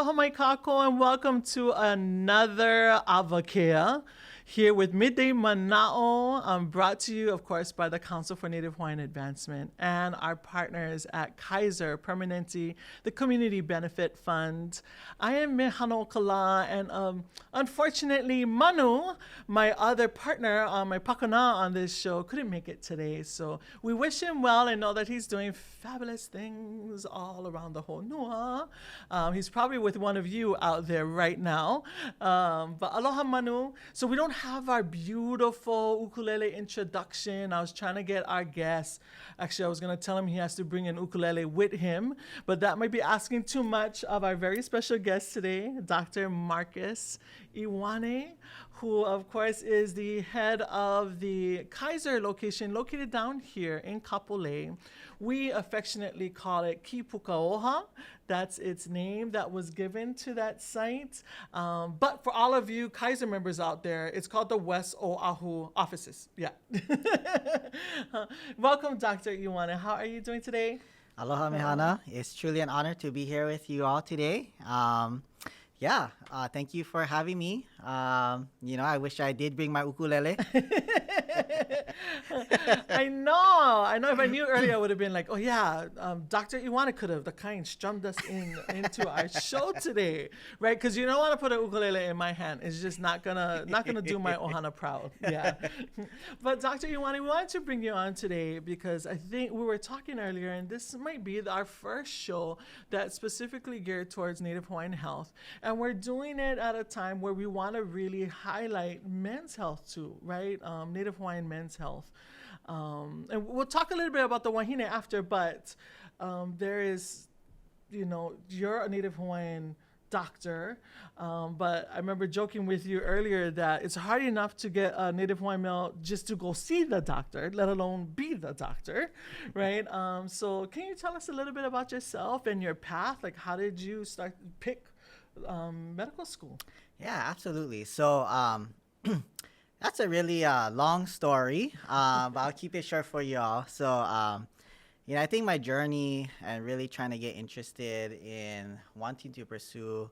Aloha mai kako and welcome to another Avakea here with Midday Manaʻo, brought to you, of course, by the Council for Native Hawaiian Advancement and our partners at Kaiser Permanente, the Community Benefit Fund. I am Mehana and unfortunately, Manu, my other partner, my pakana on this show, couldn't make it today. So we wish him well and know that he's doing fabulous things all around the honua. He's probably with one of you out there right now. But aloha Manu. So we don't have our beautiful ukulele introduction. I was trying to get our guest. Actually, I was going to tell him he has to bring an ukulele with him, but that might be asking too much of our very special guest today, Dr. Marcus Iwane, who of course is the head of the Kaiser location located down here in Kapolei. We affectionately call it Kīpukaoha. That's its name that was given to that site. But for all of you Kaiser members out there, it's called the West Oʻahu offices. Yeah. Welcome, Dr. Iwane. How are you doing today? Aloha Mehana. It's truly an honor to be here with you all today. Thank you for having me. I wish I did bring my ukulele. I know. If I knew earlier, I would have been like, oh yeah, Dr. Iwane could have the kind strummed us into our show today, right? Because you don't want to put a ukulele in my hand. It's just not gonna do my ohana proud. Yeah. But Dr. Iwane, we wanted to bring you on today because I think we were talking earlier, and this might be our first show that's specifically geared towards Native Hawaiian health, and we're doing it at a time where we want to really highlight men's health too, right? Native Hawaiian men's health. And we'll talk a little bit about the wahine after, but there is, you're a Native Hawaiian doctor, but I remember joking with you earlier that it's hard enough to get a Native Hawaiian male just to go see the doctor, let alone be the doctor, right? So can you tell us a little bit about yourself and your path? Like, how did you pick medical school? Yeah, absolutely. So that's a really long story, but I'll keep it short for y'all. So, I think my journey and really trying to get interested in wanting to pursue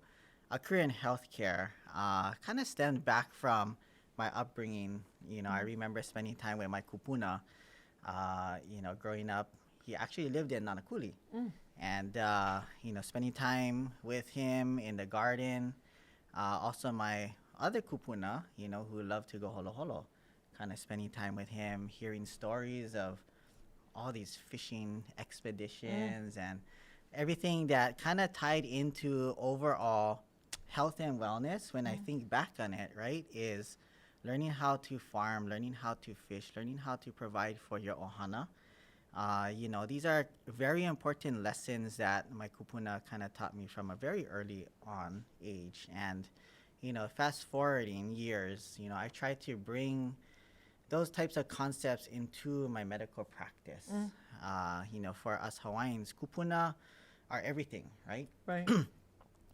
a career in healthcare kind of stemmed back from my upbringing. I remember spending time with my kupuna. Growing up, he actually lived in Nanakuli. And, spending time with him in the garden. Also, my other kupuna, who loved to go holo holo, kind of spending time with him, hearing stories of all these fishing expeditions and everything that kind of tied into overall health and wellness. When I think back on it, right, is learning how to farm, learning how to fish, learning how to provide for your ohana. These are very important lessons that my kupuna kind of taught me from a very early on age. And, fast forwarding years, I try to bring those types of concepts into my medical practice. For us Hawaiians, kupuna are everything, right? Right.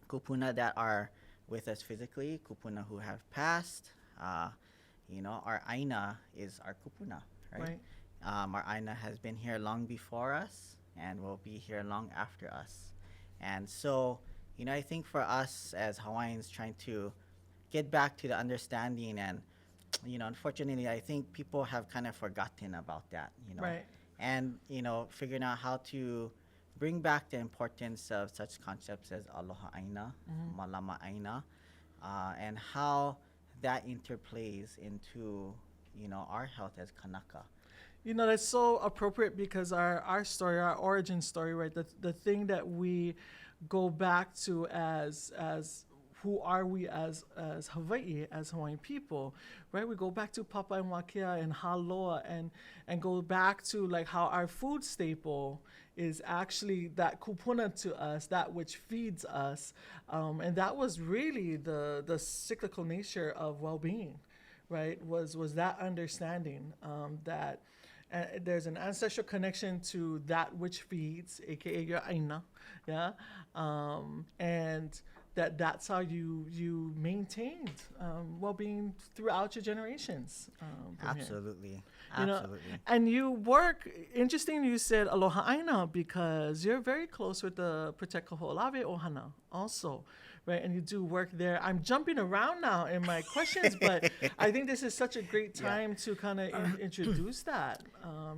Kupuna that are with us physically, kupuna who have passed. Our Aina is our kupuna, right? Our Aina has been here long before us and will be here long after us. And so, I think for us as Hawaiians trying to get back to the understanding and, unfortunately, I think people have kind of forgotten about that, Right. And, figuring out how to bring back the importance of such concepts as aloha aina, malama aina, and how that interplays into, our health as kanaka. That's so appropriate because our story, our origin story, right? The thing that we go back to as who are we as Hawaii, as Hawaiian people, right? We go back to Papa and Wakea and Haloa and go back to like how our food staple is actually that kupuna to us, that which feeds us. And that was really the cyclical nature of well-being, right? Was that understanding that there's an ancestral connection to that which feeds, aka your Aina, yeah, and that's how you maintained well-being throughout your generations. From here. Absolutely. You know, Absolutely. and you work, interesting you said Aloha Aina, because you're very close with the Protect Kaho'olawe Ohana also, right? And you do work there. I'm jumping around now in my questions, but I think this is such a great time to kind of introduce that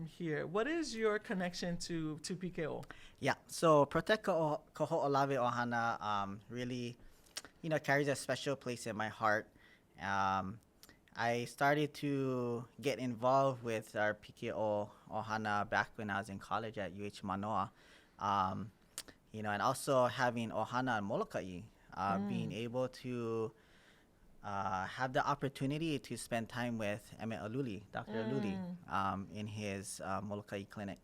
here. What is your connection to PKO? Yeah. So Protect Kaho'olawe Ohana really, carries a special place in my heart. I started to get involved with our PKO Ohana back when I was in college at UH Manoa. And also having Ohana and Molokaʻi, being able to have the opportunity to spend time with Emmett Aluli, Dr. Aluli, in his Molokaʻi clinic.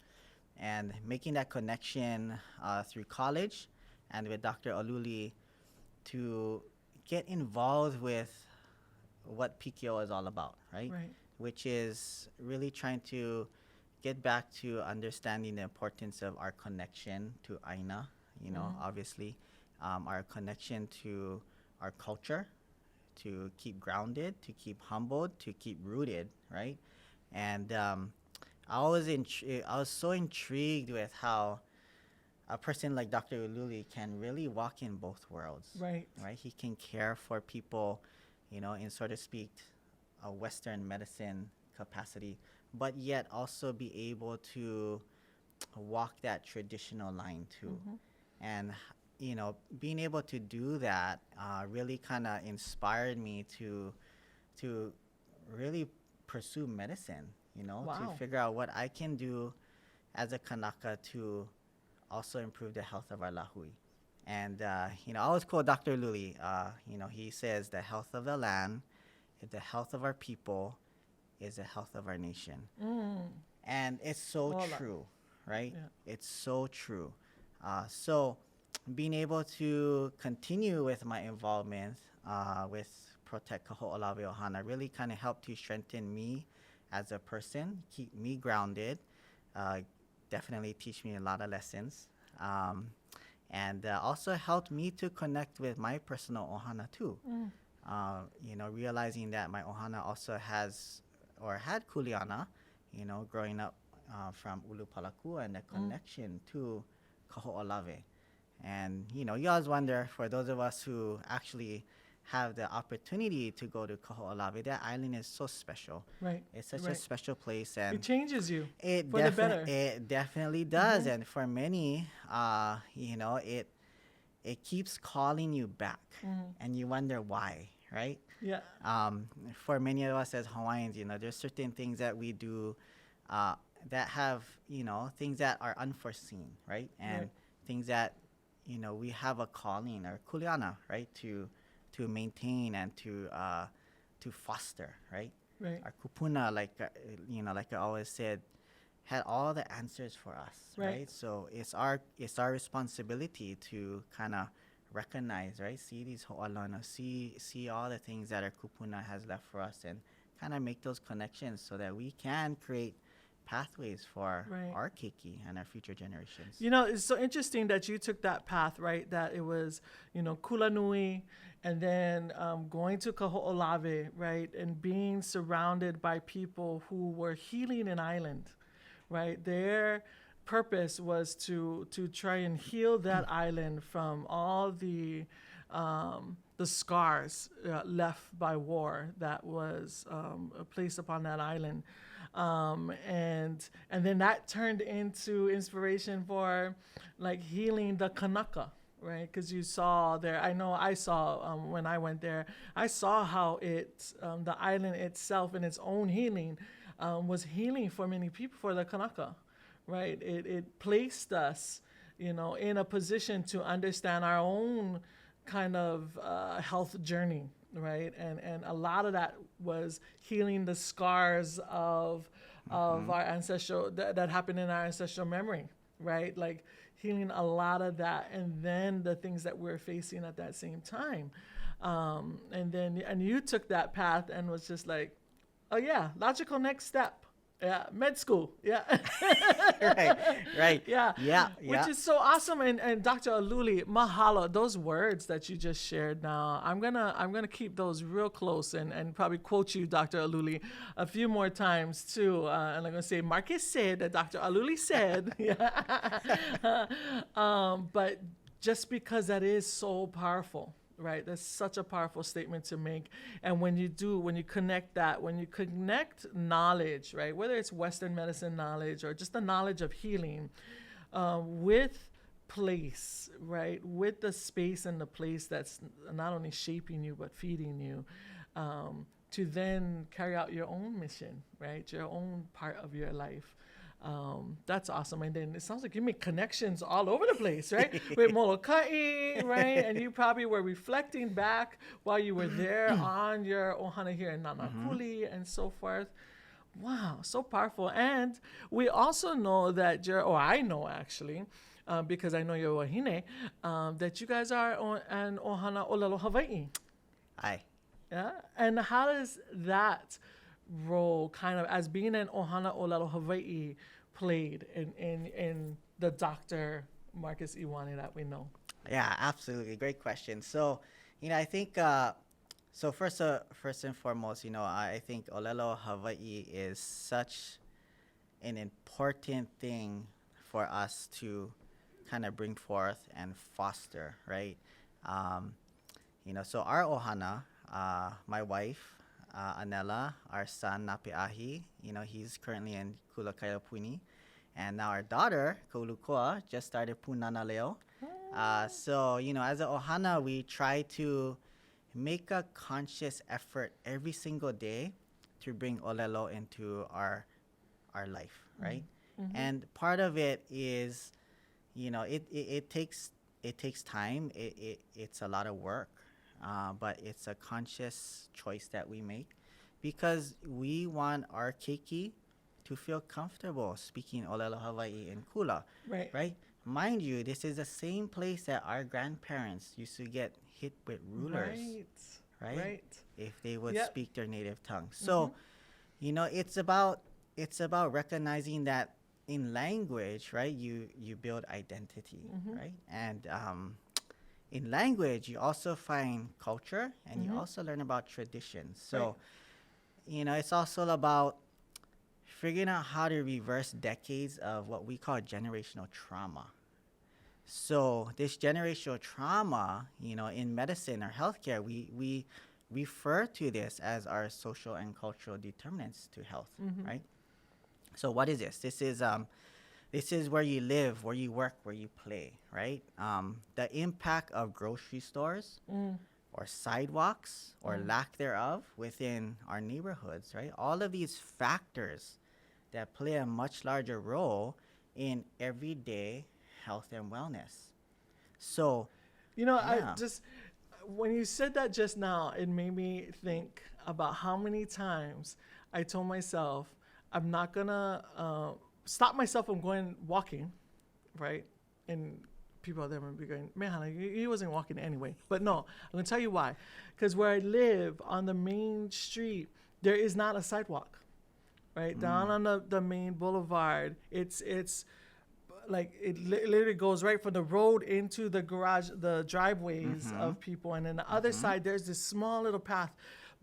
And making that connection through college and with Dr. Aluli to get involved with what PKO is all about, right? Which is really trying to get back to understanding the importance of our connection to Aina, obviously, our connection to our culture, to keep grounded, to keep humbled, to keep rooted, right? And I was so intrigued with how a person like Dr. Ululi can really walk in both worlds. Right. He can care for people, in, so to speak, a Western medicine capacity, but yet also be able to walk that traditional line too. And, being able to do that really kind of inspired me to really pursue medicine, to figure out what I can do as a Kanaka to also improve the health of our lāhui. And, I always quote Dr. Luli, he says the health of the land, is the health of our people, is the health of our nation. And it's so true, right? Yeah. It's so true. So being able to continue with my involvement with Protect Kaho'olawe Ohana really kind of helped to strengthen me as a person, keep me grounded, definitely teach me a lot of lessons. And also helped me to connect with my personal ohana too. Realizing that my ohana also has or had kuleana, growing up from Ulu Palaku and the connection to Kaho'olawe. And, you always wonder, for those of us who actually have the opportunity to go to Kaho'olawe, that island is so special. Right. It's such a special place. And it changes you it for the better. It definitely does. And for many, it keeps calling you back. And you wonder why, right? Yeah. For many of us as Hawaiians, there's certain things that we do that have, things that are unforeseen, right? And things that, we have a calling or kuleana, right, to maintain and to foster, right? Right. Our kupuna, like I always said, had all the answers for us, right? So it's our responsibility to kind of recognize, right? See these ho'alana, see all the things that our kupuna has left for us, and kind of make those connections so that we can create pathways for our keiki and our future generations. It's so interesting that you took that path, right? That it was, Kulanui, and then going to Kaho'olawe, right? And being surrounded by people who were healing an island, right? Their purpose was to try and heal that island from all the scars left by war that was placed upon that island. And then that turned into inspiration for like healing the Kanaka, right? Because you saw there, I saw when I went there, I saw how the island itself in its own healing was healing for many people, for the Kanaka, right? It placed us, in a position to understand our own kind of health journey, right? And a lot of that was healing the scars of our ancestral, that happened in our ancestral memory, right? Like healing a lot of that, and then the things that we're facing at that same time. And you took that path and was just like, oh yeah, logical next step, Yeah, med school. Yeah. Right. Yeah. Yeah. Which is so awesome. And Dr. Aluli, mahalo, those words that you just shared now, I'm gonna keep those real close and probably quote you, Dr. Aluli, a few more times too. And I'm gonna say Marcus said that Dr. Aluli said. Yeah. But just because that is so powerful. Right, that's such a powerful statement to make. And when you connect knowledge, right, whether it's Western medicine knowledge or just the knowledge of healing, with place, right, with the space and the place that's not only shaping you but feeding you, to then carry out your own mission, right, your own part of your life. That's awesome. And then it sounds like you make connections all over the place, right? With Molokai, right? And you probably were reflecting back while you were there on your ohana here in Nanakuli and so forth. Wow, so powerful. And we also know that I know actually, because I know you're wahine, that you guys are an ohana olelo Hawaii. Aye. Yeah. And how does that role, kind of as being an ohana olelo Hawaii, played in the Dr. Marcus Iwane that we know? Yeah, absolutely. Great question. So, I think so first and foremost, I think olelo Hawaii is such an important thing for us to kind of bring forth and foster, right? So our ohana, my wife, Anela, our son Napeahi, he's currently in Kulakaiapuni, and now our daughter Kaulukoa just started Punana Leo. So as an ohana, we try to make a conscious effort every single day to bring olelo into our life, right? Mm-hmm. And part of it is, it takes time. It's a lot of work. But it's a conscious choice that we make because we want our keiki to feel comfortable speaking olelo Hawaii in Kula. Right? Mind you, this is the same place that our grandparents used to get hit with rulers. Right? If they would speak their native tongue. So, it's about recognizing that in language, right, you build identity, right? And in language, you also find culture and you also learn about traditions. So, it's also about figuring out how to reverse decades of what we call generational trauma. So this generational trauma, in medicine or healthcare, we refer to this as our social and cultural determinants to health, right? So what is this? This is where you live, where you work, where you play, right? The impact of grocery stores or sidewalks or lack thereof within our neighborhoods, right? All of these factors that play a much larger role in everyday health and wellness. So, I just, when you said that just now, it made me think about how many times I told myself, I'm not gonna stop myself from going walking, right? And people out there might be going, Mehana, he wasn't walking anyway. But no, I'm gonna tell you why. Because where I live on the main street, there is not a sidewalk, right? Down on the main boulevard, it's like it literally goes right from the road into the garage, the driveways of people. And then the other side, there's this small little path,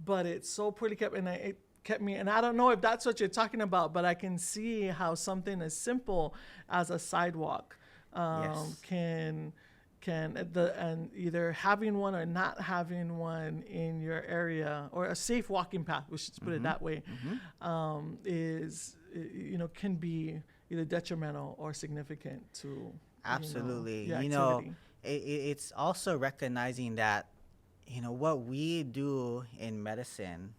but it's so pretty kept, and it kept me, and I don't know if that's what you're talking about, but I can see how something as simple as a sidewalk can and either having one or not having one in your area, or a safe walking path, we should put it that way, is, can be either detrimental or significant to absolutely activity. It's also recognizing that what we do in medicine,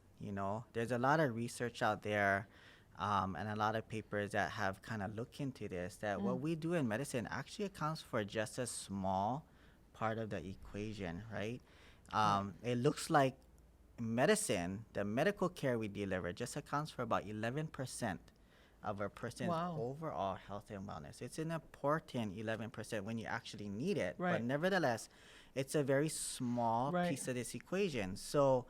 there's a lot of research out there and a lot of papers that have kind of looked into this, that what we do in medicine actually accounts for just a small part of the equation, right? It looks like medicine, the medical care we deliver, just accounts for about 11% of a person's overall health and wellness. It's an important 11% when you actually need it, but nevertheless, it's a very small piece of this equation. So,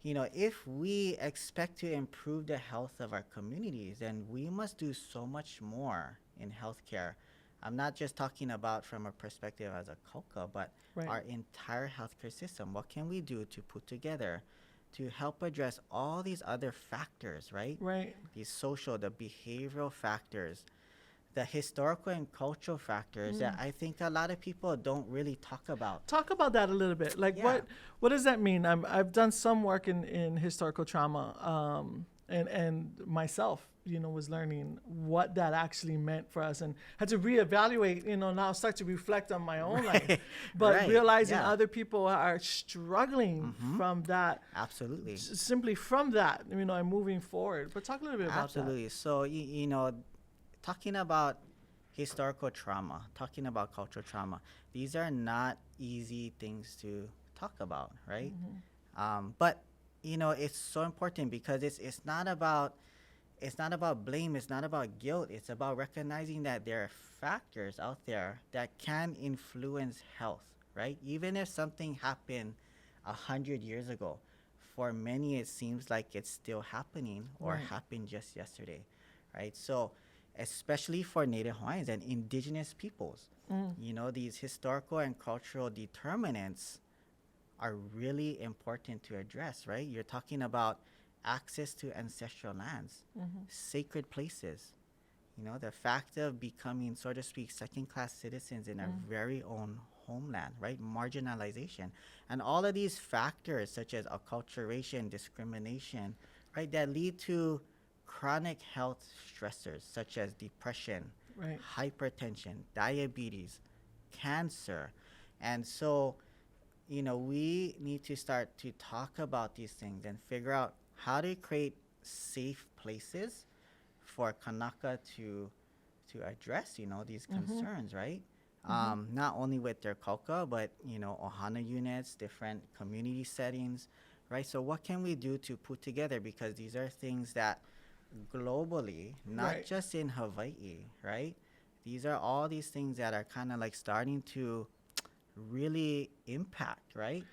if we expect to improve the health of our communities, then we must do so much more in healthcare. I'm not just talking about from a perspective as a KOKA, but Right. our entire healthcare system. What can we do to put together to help address all these other factors, right? Right. These social, the behavioral factors, the historical and cultural factors that I think a lot of people don't really talk about. Talk about that a little bit. Like, Yeah. what does that mean? I've done some work in historical trauma, and myself, was learning what that actually meant for us, and had to reevaluate. Now start to reflect on my own life, but Right. realizing Yeah. other people are struggling from that, Absolutely. simply from that, and moving forward. But talk a little bit about Absolutely. So, talking about historical trauma, talking about cultural trauma, these are not easy things to talk about, right? But it's so important because it's not about blame, it's not about guilt, it's about recognizing that there are factors out there that can influence health, right? Even if something happened 100 years ago, for many it seems like it's still happening or Right. happened just yesterday, right? So especially for Native Hawaiians and indigenous peoples, these historical and cultural determinants are really important to address, right? You're talking about access to ancestral lands, sacred places, the fact of becoming, so to speak, second-class citizens in our very own homeland, right? Marginalization. And all of these factors, such as acculturation, discrimination, right, that lead to chronic health stressors, such as depression, Right. hypertension, diabetes, cancer. And so, we need to start to talk about these things and figure out how to create safe places for Kanaka to address, these concerns, right? Not only with their koka, but, ohana units, different community settings, right? So what can we do to put together? Because these are things that globally, not Right. just in Hawaii, right? These are all these things that are kind of like starting to really impact, right?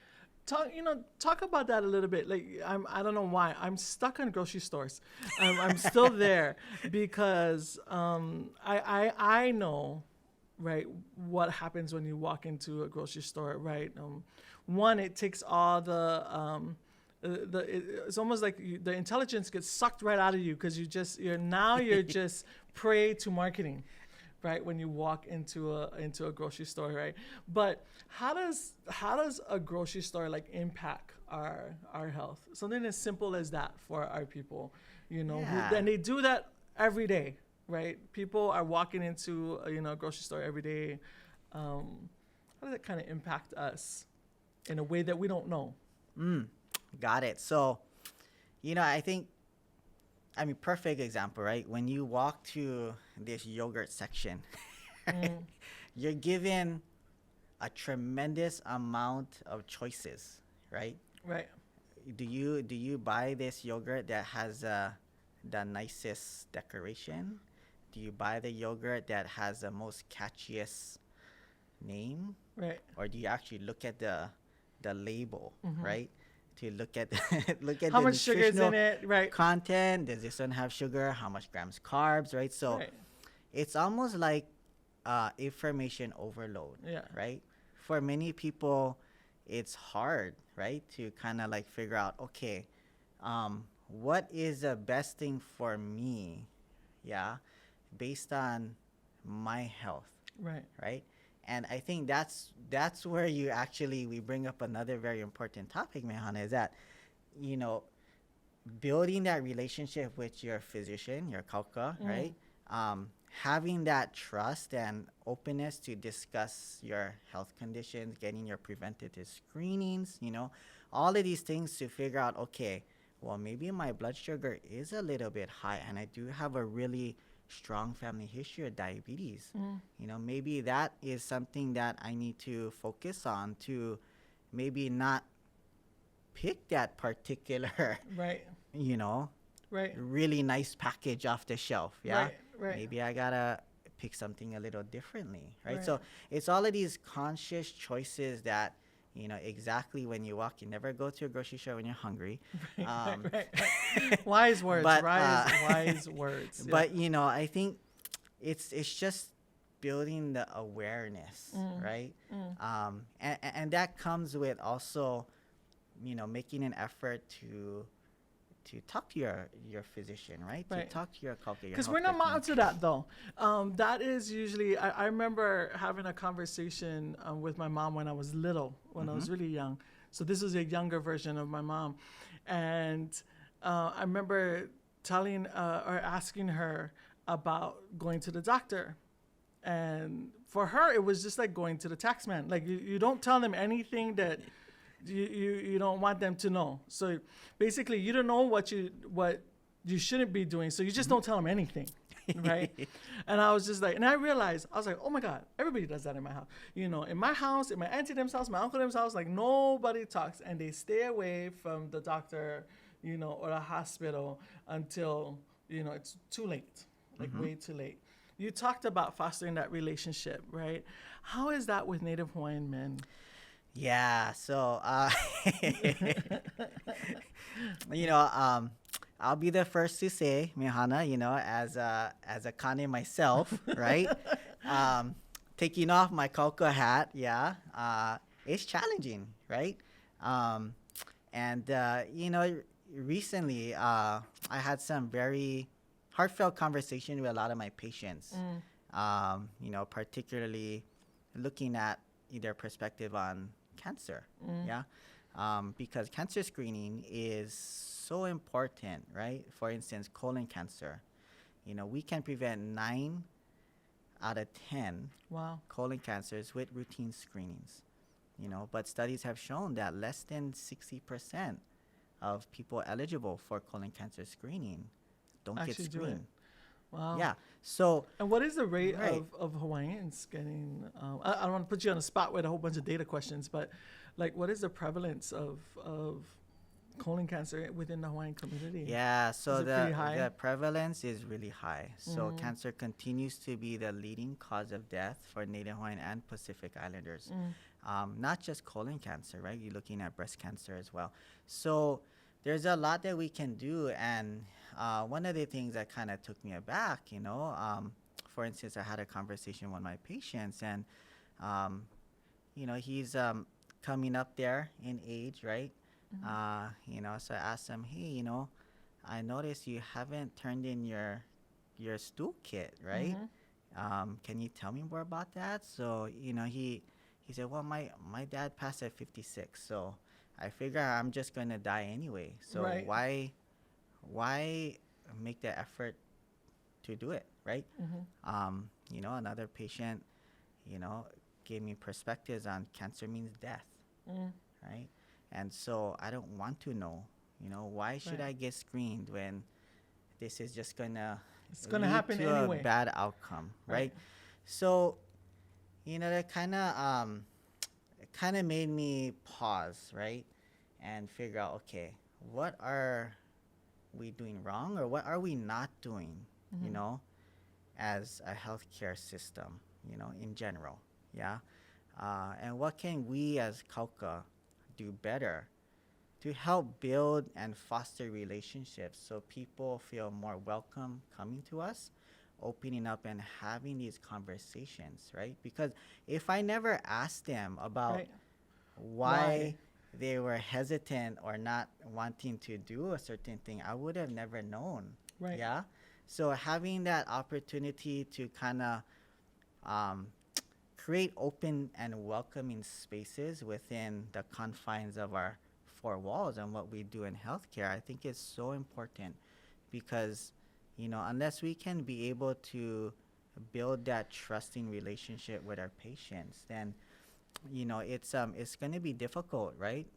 Talk about that a little bit. Like, I don't know why I'm stuck on grocery stores. I'm still there because I know, right, what happens when you walk into a grocery store, right? One, it takes all it's almost like the intelligence gets sucked right out of you because you're just prey to marketing, right? When you walk into a grocery store, right? But how does a grocery store like impact our health? Something as simple as that for our people, Yeah. and they do that every day, right? People are walking into a grocery store every day. How does it kind of impact us in a way that we don't know? Got it. So, perfect example, right? When you walk to this yogurt section, you're given a tremendous amount of choices, right? Right. Do you buy this yogurt that has the nicest decoration? Do you buy the yogurt that has the most catchiest name? Right. Or do you actually look at the label, right? To look at How the much sugar is in nutritional it? Right. content. Does this one have sugar? How much grams carbs, right? So Right. it's almost like information overload, Yeah. right? For many people, it's hard, right, to kind of like figure out, okay, what is the best thing for me, yeah, based on my health, Right. right? And I think that's where we bring up another very important topic, Mehana, is that, building that relationship with your physician, your kauka, right? Having that trust and openness to discuss your health conditions, getting your preventative screenings, all of these things to figure out, okay, well, maybe my blood sugar is a little bit high and I do have a really strong family history of diabetes. Maybe that is something that I need to focus on to maybe not pick that particular, Right. Right. really nice package off the shelf. Yeah. Right. Maybe I gotta pick something a little differently, right? Right. So it's all of these conscious choices that exactly when you walk. You never go to a grocery store when you're hungry. Right. Wise words, But, wise words. But I think it's just building the awareness, right? And that comes with also, making an effort to talk to your physician, right? Right. To talk to your healthcare. Because we're not out to that though. That is usually, I remember having a conversation with my mom when I was little, when I was really young. So this was a younger version of my mom. And I remember telling or asking her about going to the doctor. And for her, it was just like going to the tax man. Like you don't tell them anything that you don't want them to know. So basically, you don't know what you shouldn't be doing. So you just don't tell them anything, right? And I was just like, and I realized, I was like, oh my God, everybody does that in my house. In my house, in my auntie them's house, my uncle them's house, like nobody talks, and they stay away from the doctor, or the hospital until it's too late, like way too late. You talked about fostering that relationship, right? How is that with Native Hawaiian men? Yeah, so I'll be the first to say, Mehana, as a Kane myself, right? Taking off my Kauka hat, it's challenging, right? Recently I had some very heartfelt conversation with a lot of my patients, particularly looking at their perspective on cancer, because cancer screening is so important, right? For instance, colon cancer. We can prevent 9 out of 10 colon cancers with routine screenings, but studies have shown that less than 60% of people eligible for colon cancer screening don't get screened. Wow. Yeah. So. And what is the rate of Hawaiians getting? I don't want to put you on the spot with a whole bunch of data questions, but like, what is the prevalence of colon cancer within the Hawaiian community? Yeah. So the prevalence is really high. So cancer continues to be the leading cause of death for Native Hawaiian and Pacific Islanders. Not just colon cancer, right? You're looking at breast cancer as well. So there's a lot that we can do, and one of the things that kind of took me aback, for instance, I had a conversation with my patients, and he's coming up there in age, right? So I asked him, hey, I noticed you haven't turned in your stool kit, right? Can you tell me more about that? So he said, well, my dad passed at 56, so I figure I'm just gonna die anyway. So why make the effort to do it, right? Another patient, gave me perspectives on cancer means death, right? And so I don't want to know, why should I get screened when this is just gonna happen to anyway. A bad outcome, right? So, that kind of made me pause, right? And figure out, okay, what are we doing wrong, or what are we not doing, as a healthcare system, in general, and what can we as Kauka do better to help build and foster relationships so people feel more welcome coming to us, opening up and having these conversations, right? Because if I never asked them about why they were hesitant or not wanting to do a certain thing, I would have never known. Right. Yeah. So having that opportunity to kind of create open and welcoming spaces within the confines of our 4 walls and what we do in healthcare, I think is so important, because, unless we can be able to build that trusting relationship with our patients, then it's going to be difficult, right?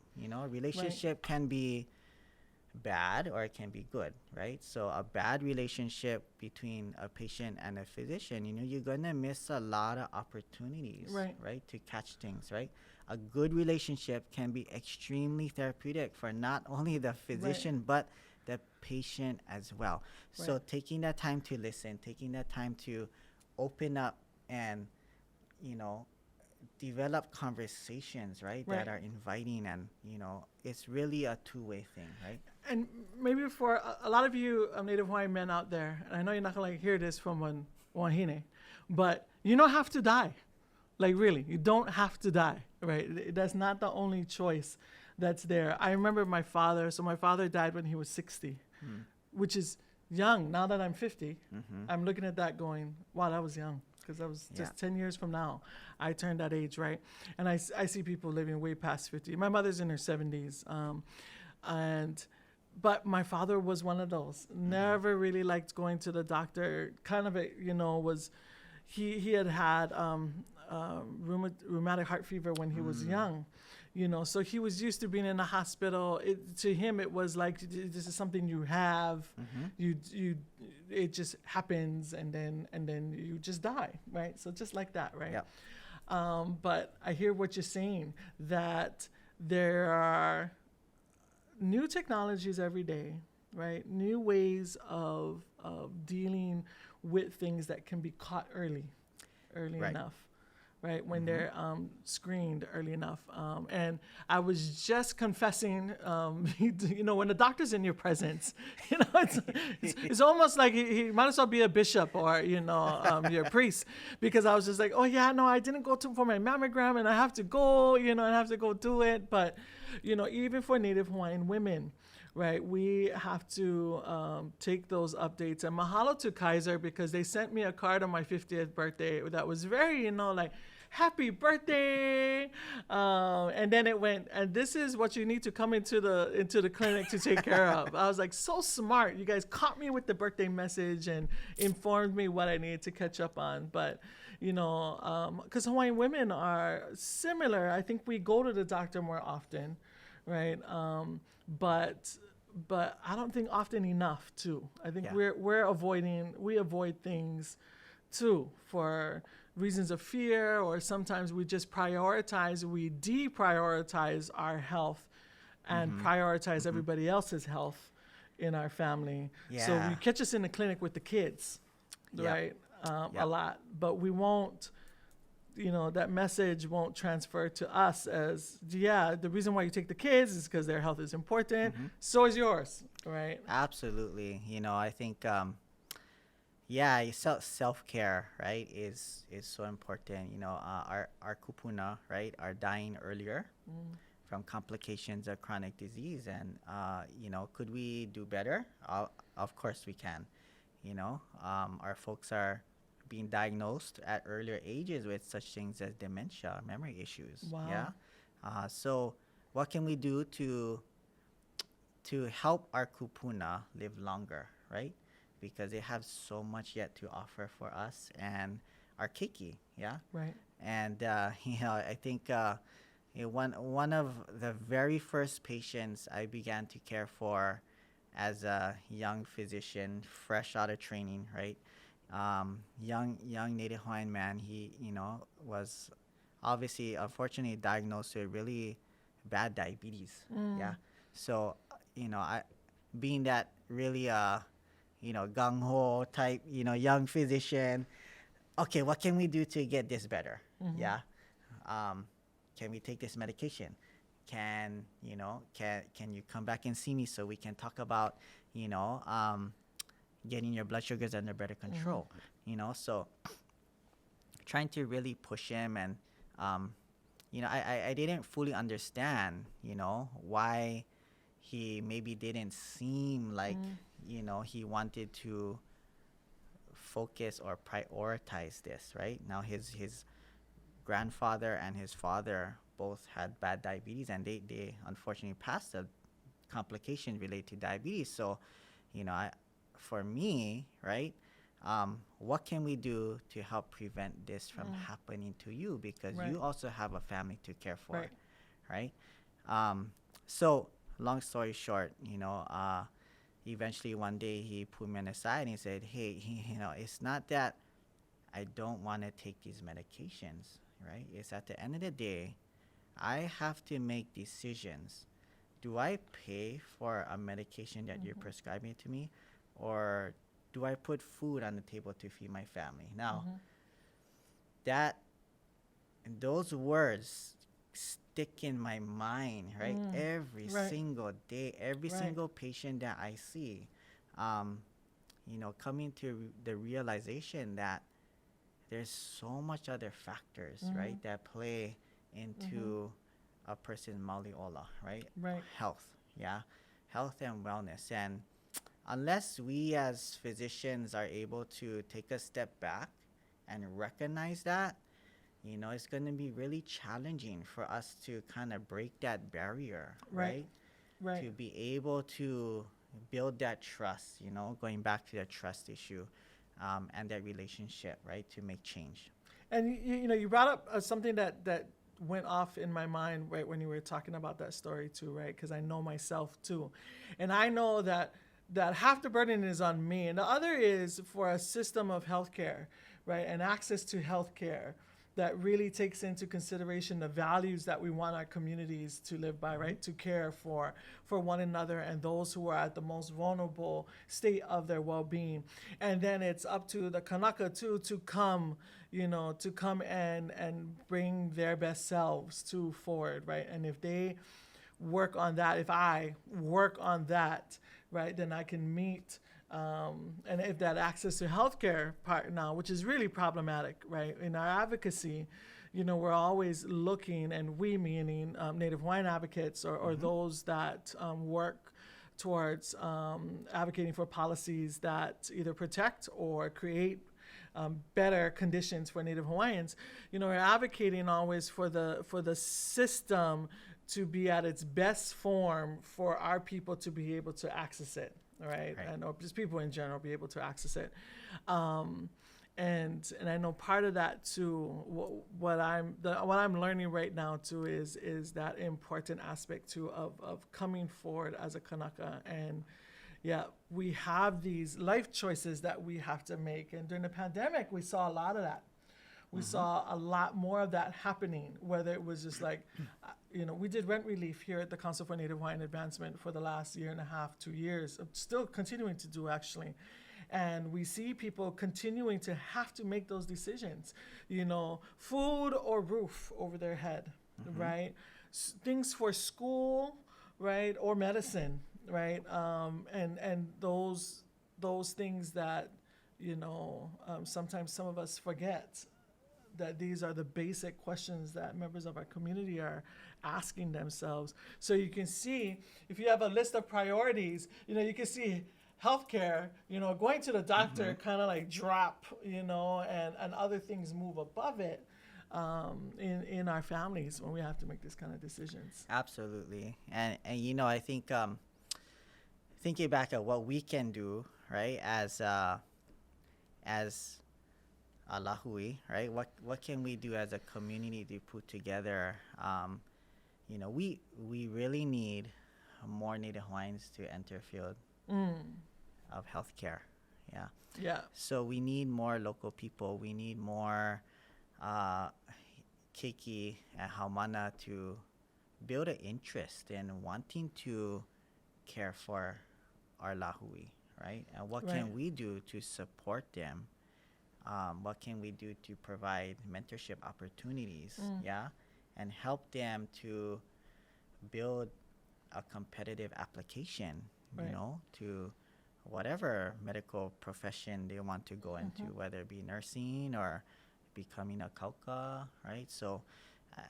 Relationship can be bad or it can be good, right? So a bad relationship between a patient and a physician, you're going to miss a lot of opportunities, right, to catch things, right? A good relationship can be extremely therapeutic for not only the physician, but the patient as well. So taking that time to listen, taking that time to open up and, develop conversations, right, Right. that are inviting, and it's really a two-way thing, right? And maybe for a lot of you Native Hawaiian men out there, and I know you're not gonna hear this from one wahine, but you don't have to die. Like really, you don't have to die, right? That's not the only choice that's there. I remember my father. So my father died when he was 60, which is young. Now that I'm 50, I'm looking at that going, wow, that was young. Because that was just 10 years from now, I turned that age, right? And I see people living way past 50. My mother's in her 70s. But my father was one of those. Never really liked going to the doctor. Kind of, was, he had rheumatic heart fever when he was young. So he was used to being in the hospital. To him, it was like, this is something you have. It just happens, and then you just die, right? So just like that, right? Yeah. But I hear what you're saying, that there are new technologies every day, right? New ways of dealing with things that can be caught early Right. enough. Right, when they're screened early enough. And I was just confessing, when the doctor's in your presence, it's almost like he might as well be a bishop or, your priest, because I was just like, oh yeah, no, I didn't go for my mammogram and I have to go, I have to go do it. But, even for Native Hawaiian women, right, we have to take those updates. And mahalo to Kaiser, because they sent me a card on my 50th birthday that was very, like, happy birthday. And then it went, and this is what you need to come into the clinic to take care of. I was like, so smart. You guys caught me with the birthday message and informed me what I needed to catch up on. But, because Hawaiian women are similar. I think we go to the doctor more often, right? But I don't think often enough too. I think we avoid things too for reasons of fear, or sometimes we just we deprioritize our health and prioritize everybody else's health in our family. So Yeah. you catch us in the clinic with the kids, right? A lot, but we won't, that message won't transfer to us as, the reason why you take the kids is because their health is important. So is yours, right? Absolutely. I think self-care, right, is so important. Our kupuna, right, are dying earlier from complications of chronic disease, and could we do better? Of course we can. Our folks are being diagnosed at earlier ages with such things as dementia, memory issues. Wow. Yeah. So what can we do to help our kupuna live longer, right? Because they have so much yet to offer for us and our keiki, yeah? Right. And, I think one of the very first patients I began to care for as a young physician, fresh out of training, right? Young Native Hawaiian man, he, was obviously, unfortunately, diagnosed with really bad diabetes, yeah? So, I being that really, gung-ho type, young physician, okay, what can we do to get this better? Yeah. Can we take this medication? Can you come back and see me so we can talk about, getting your blood sugars under better control? So trying to really push him, and, I didn't fully understand, why he maybe didn't seem like, he wanted to focus or prioritize this, right? Now his grandfather and his father both had bad diabetes, and they unfortunately passed a complication related to diabetes. So, for me, right, what can we do to help prevent this from happening to you? Because you also have a family to care for, right? So long story short, eventually one day he put me on the side and he said, hey, it's not that I don't want to take these medications, right? It's at the end of the day, I have to make decisions. Do I pay for a medication that you're prescribing to me, or do I put food on the table to feed my family? Now, that those words stick in my mind, right? Every Right. single day, every Right. single patient that I see, coming to the realization that there's so much other factors, right, that play into a person's Mauliola, right? Right. Health, yeah, health and wellness. And unless we as physicians are able to take a step back and recognize that, it's going to be really challenging for us to kind of break that barrier, Right. right? To Right. be able to build that trust, going back to the trust issue, and that relationship, right, to make change. And you brought up something that went off in my mind right when you were talking about that story too, right? Because I know myself too, and I know that half the burden is on me, and the other is for a system of healthcare, right, and access to healthcare that really takes into consideration the values that we want our communities to live by, right? To care for one another and those who are at the most vulnerable state of their well-being. And then it's up to the Kanaka too to come, and bring their best selves to forward, right? And if they work on that, if I work on that, right, then I can meet and if that access to healthcare part now, which is really problematic, right? In our advocacy, we're always looking, and we meaning Native Hawaiian advocates or those that work towards advocating for policies that either protect or create better conditions for Native Hawaiians. We're advocating always for the system to be at its best form for our people to be able to access it. Right. And or just people in general be able to access it, and I know part of that too. What I'm learning right now too is that important aspect too of coming forward as a Kanaka, and we have these life choices that we have to make, and during the pandemic we saw a lot of that. We saw a lot more of that happening, whether it was just like, we did rent relief here at the Council for Native Hawaiian Advancement for the last year and a half, 2 years, still continuing to do actually. And we see people continuing to have to make those decisions, food or roof over their head, right? Things for school, right? Or medicine, right? And those things that, sometimes some of us forget, that these are the basic questions that members of our community are asking themselves. So you can see, if you have a list of priorities, you can see healthcare, going to the doctor kind of like drop, and other things move above it in our families when we have to make these kind of decisions. Absolutely. And I think thinking back at what we can do, right, as a lāhui, right? What can we do as a community to put together? We really need more Native Hawaiians to enter field of healthcare. Yeah. Yeah. So we need more local people. We need more keiki and haumana to build an interest in wanting to care for our lāhui, right? And what can we do to support them? What can we do to provide mentorship opportunities, and help them to build a competitive application, to whatever medical profession they want to go into, whether it be nursing or becoming a kauka, right? So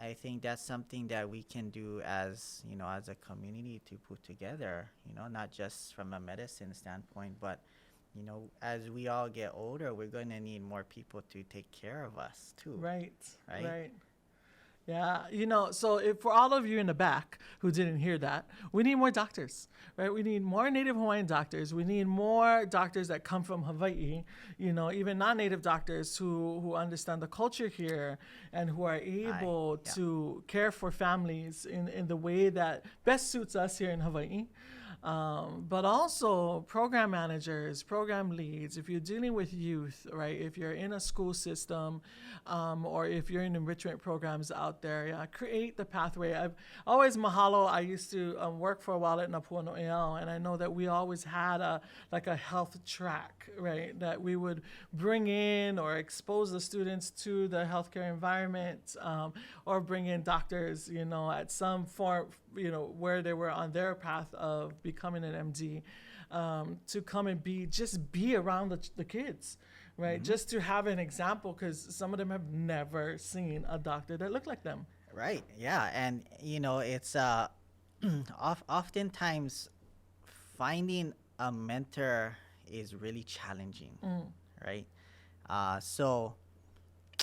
I think that's something that we can do as a community to put together, not just from a medicine standpoint, but as we all get older, we're going to need more people to take care of us too. Right. Yeah, so for all of you in the back who didn't hear that, we need more doctors, right? We need more Native Hawaiian doctors. We need more doctors that come from Hawaii, even non-Native doctors who understand the culture here and who are able to care for families in the way that best suits us here in Hawaii. But also program managers, program leads, if you're dealing with youth, right? If you're in a school system, or if you're in enrichment programs out there, yeah, create the pathway. I've always mahalo. I used to work for a while at Napuano'eau, and I know that we always had a health track, right? That we would bring in or expose the students to the healthcare environment, or bring in doctors, at some form, where they were on their path of becoming an MD, to come and be around the kids, right? Just to have an example, because some of them have never seen a doctor that looked like them. Right. Yeah. And, it's oftentimes finding a mentor is really challenging, right? So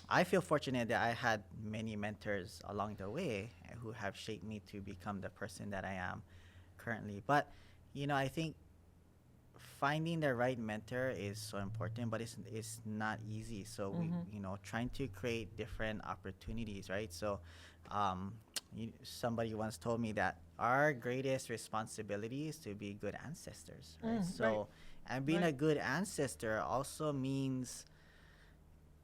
I feel fortunate that I had many mentors along the way who have shaped me to become the person that I am currently. But, I think finding the right mentor is so important, but it's not easy. So we, trying to create different opportunities, right? So somebody once told me that our greatest responsibility is to be good ancestors, right? And being a good ancestor also means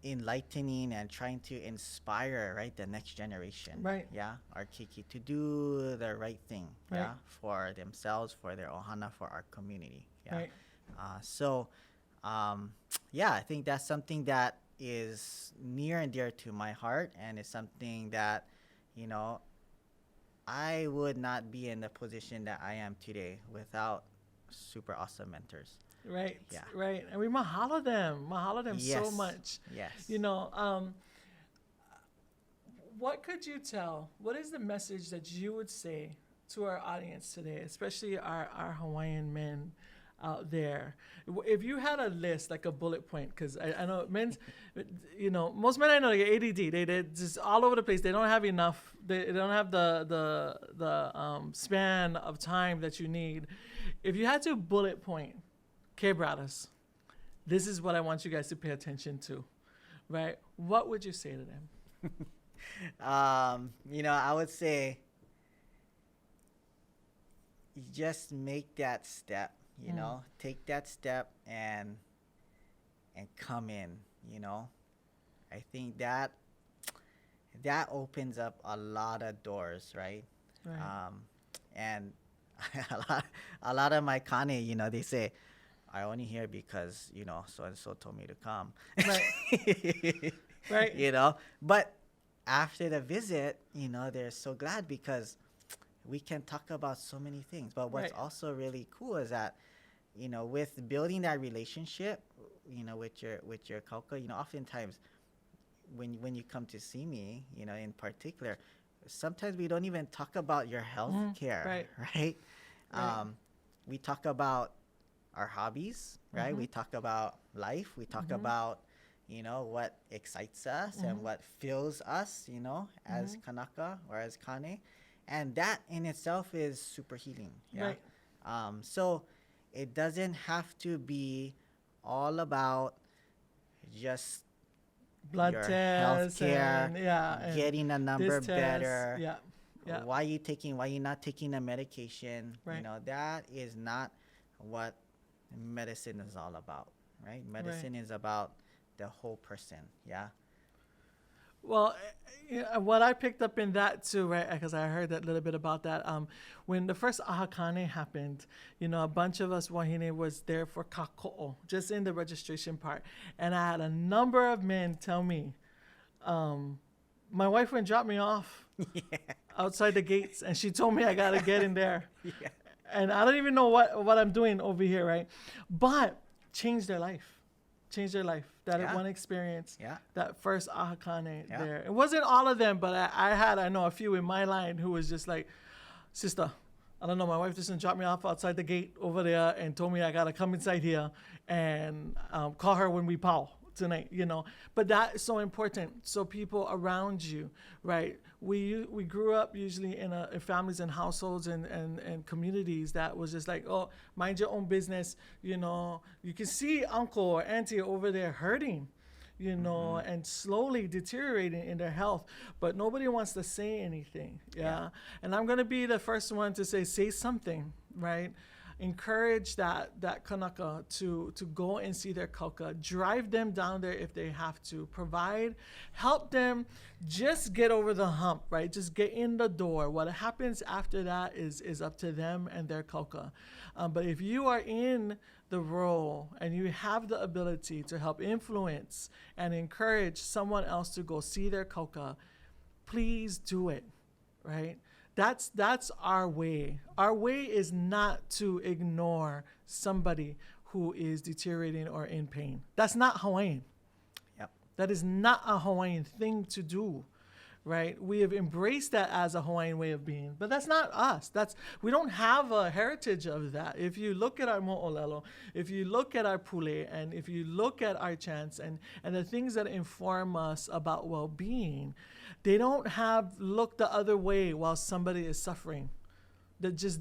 enlightening and trying to inspire, right, the next generation, right? Yeah, our kiki to do the right thing, right, yeah, for themselves, for their ohana, for our community, yeah. Right. Yeah, I think that's something that is near and dear to my heart, and it's something that, I would not be in the position that I am today without super awesome mentors. Right. Yeah. Right. And we mahalo them so much. Yes. What could you tell? What is the message that you would say to our audience today, especially our Hawaiian men out there? If you had a list, like a bullet point, because I know men's, most men I know get ADD. They're just all over the place. They don't have enough. They don't have the span of time that you need. If you had to bullet point, okay, brothers, this is what I want you guys to pay attention to, right? What would you say to them? I would say just make that step, take that step and come in, I think that opens up a lot of doors, right? And a lot of my kane, they say, I only here because, so-and-so told me to come. Right. Right. But after the visit, they're so glad because we can talk about so many things. But what's also really cool is that, with building that relationship, with your kauka, oftentimes when you come to see me, in particular, sometimes we don't even talk about your health care, right? We talk about our hobbies, right? We talk about life. We talk about, what excites us and what fills us, as kanaka or as kane. And that in itself is super healing. Yeah. Right. So it doesn't have to be all about just blood your tests, healthcare, getting a number better. Yeah. Why you not taking the medication? Right. That is not what medicine is all about, right? Medicine is about the whole person. Yeah. Well, what I picked up in that too, right? Because I heard that little bit about that. When the first ahakane happened, a bunch of us wahine was there for kako'o, just in the registration part, and I had a number of men tell me, my wife went and dropped me off outside the gates, and she told me I gotta get in there. And I don't even know what I'm doing over here, right? But changed their life. That one experience, that first ahakane there. It wasn't all of them, but I know a few in my line who was just like, sister, I don't know, my wife just dropped me off outside the gate over there and told me I got to come inside here and call her when we pow tonight, But that is so important. So people around you, right? We grew up usually in families and households and communities that was just like, oh, mind your own business. You can see uncle or auntie over there hurting, and slowly deteriorating in their health, but nobody wants to say anything. Yeah. And I'm going to be the first one to say something, right? encourage that Kanaka to go and see their kauka, drive them down there if they have to, help them just get over the hump, right? Just get in the door. What happens after that is up to them and their kauka. But if you are in the role and you have the ability to help influence and encourage someone else to go see their kauka, please do it, right? That's our way. Our way is not to ignore somebody who is deteriorating or in pain. That's not Hawaiian. Yep. That is not a Hawaiian thing to do, right? We have embraced that as a Hawaiian way of being, but that's not us. We don't have a heritage of that. If you look at our mo'olelo, if you look at our pule, and if you look at our chants and the things that inform us about well-being, they don't have look the other way while somebody is suffering. This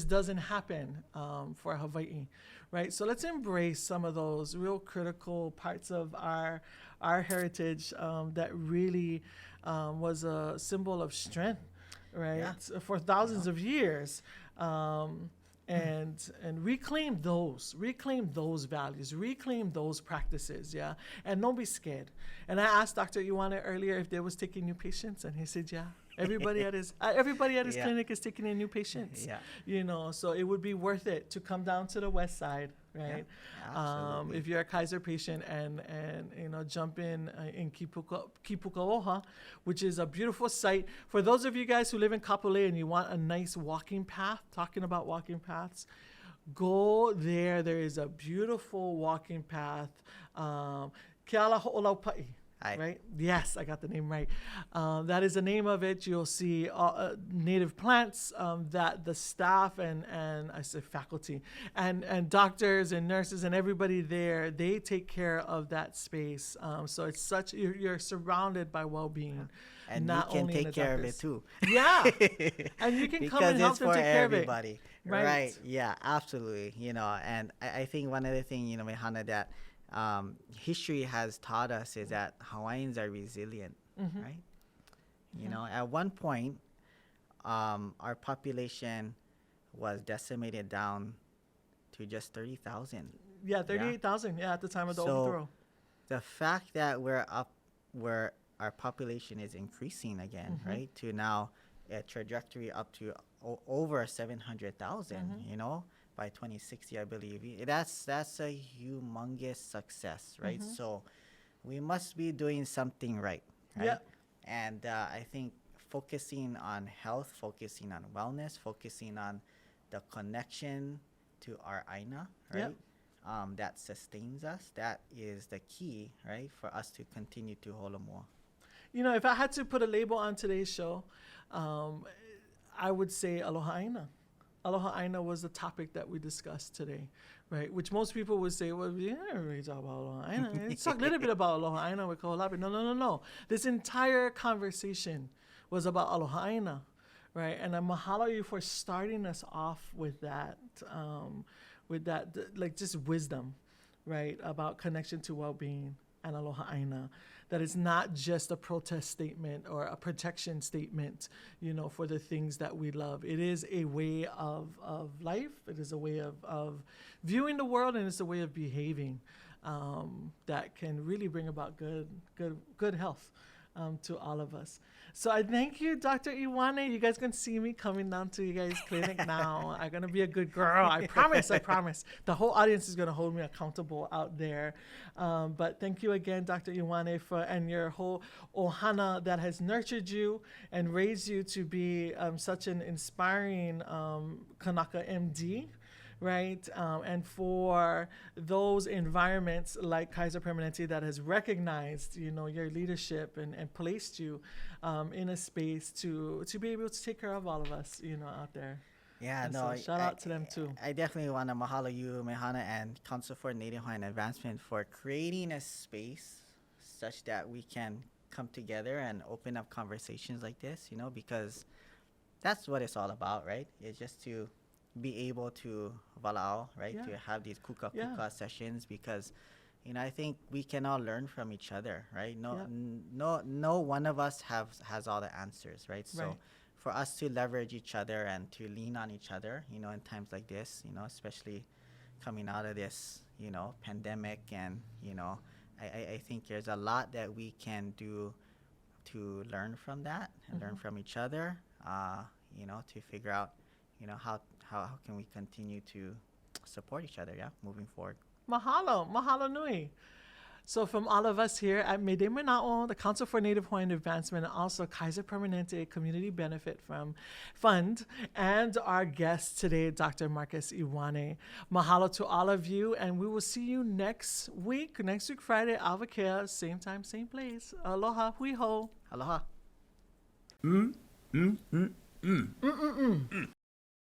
doesn't happen for Hawaii, right? So let's embrace some of those real critical parts of our heritage that really was a symbol of strength, right? Yeah. For thousands of years. And reclaim those values, reclaim those practices, yeah? And don't be scared. And I asked Dr. Iwane earlier if they was taking new patients, and he said, yeah. Everybody at his Yeah. clinic is taking in new patients. Yeah. You know, so it would be worth it to come down to the west side, right? Yeah, absolutely. If you're a Kaiser patient and you know, jump in Kīpukaoha, which is a beautiful site. For those of you guys who live in Kapolei and you want a nice walking path, talking about walking paths, go there. There is a beautiful walking path. Keala Ho'olaupa'i. Right? Yes, I got the name right. That is the name of it. You'll see native plants that the staff and I say faculty and doctors and nurses and everybody there, they take care of that space. So it's you're surrounded by well-being. And not you can only in take the care of doctors. it too. Yeah. And you can come and help them take care of it. Because it's for everybody. Right. Yeah, absolutely. You know, and I think one other thing, you know, Mehana, that history has taught us is that Hawaiians are resilient, right? You know, at one point, our population was decimated down to just 30,000. Yeah, 38,000. Yeah, at the time of the overthrow. The fact that we're up where our population is increasing again, right, to now a trajectory up to over 700,000, you know, by 2060, I believe. That's a humongous success, right? So we must be doing something right? Yeah. And I think focusing on health, focusing on wellness, focusing on the connection to our Aina, right? That sustains us. That is the key, right, for us to continue to holomoa. You know, if I had to put a label on today's show, I would say Aloha Aina. Aloha Aina was the topic that we discussed today, right? Which most people would say, well, we didn't really talk about Aloha Aina. Let's talk a little bit about Aloha Aina with Kaolapi. No. This entire conversation was about Aloha Aina, right? And I mahalo you for starting us off with that, like just wisdom, right? About connection to well-being and Aloha Aina. That it's not just a protest statement or a protection statement, you know, for the things that we love. It is a way of life. It is a way of viewing the world, and it's a way of behaving that can really bring about good health to all of us. So I thank you, Dr. Iwane. You guys can see me coming down to you guys' clinic now. I'm going to be a good girl. I promise. The whole audience is going to hold me accountable out there. But thank you again, Dr. Iwane, and your whole ohana that has nurtured you and raised you to be such an inspiring Kanaka MD. Right, and for those environments like Kaiser Permanente that has recognized, you know, your leadership and placed you in a space to be able to take care of all of us, you know, out there. Yeah, and no, so shout out to them too. I definitely want to mahalo you, Mehana, and Council for Native Hawaiian Advancement for creating a space such that we can come together and open up conversations like this, you know, because that's what it's all about, right? It's just to be able to valao, right? Yeah. To have these kuka Yeah. sessions, because, you know, I think we can all learn from each other, right? No Yeah. one of us has all the answers, right? So Right. for us to leverage each other and to lean on each other, you know, in times like this, you know, especially coming out of this, you know, pandemic. And, you know, I think there's a lot that we can do to learn from that and learn from each other, you know, to figure out, you know, how can we continue to support each other, moving forward. Mahalo. Mahalo nui. So from all of us here at Midday Manaʻo, the Council for Native Hawaiian Advancement, and also Kaiser Permanente Community Benefit Fund, and our guest today, Dr. Marcus Iwane. Mahalo to all of you, and we will see you next week Friday, Avakea, same time, same place. Aloha, hui ho. Aloha.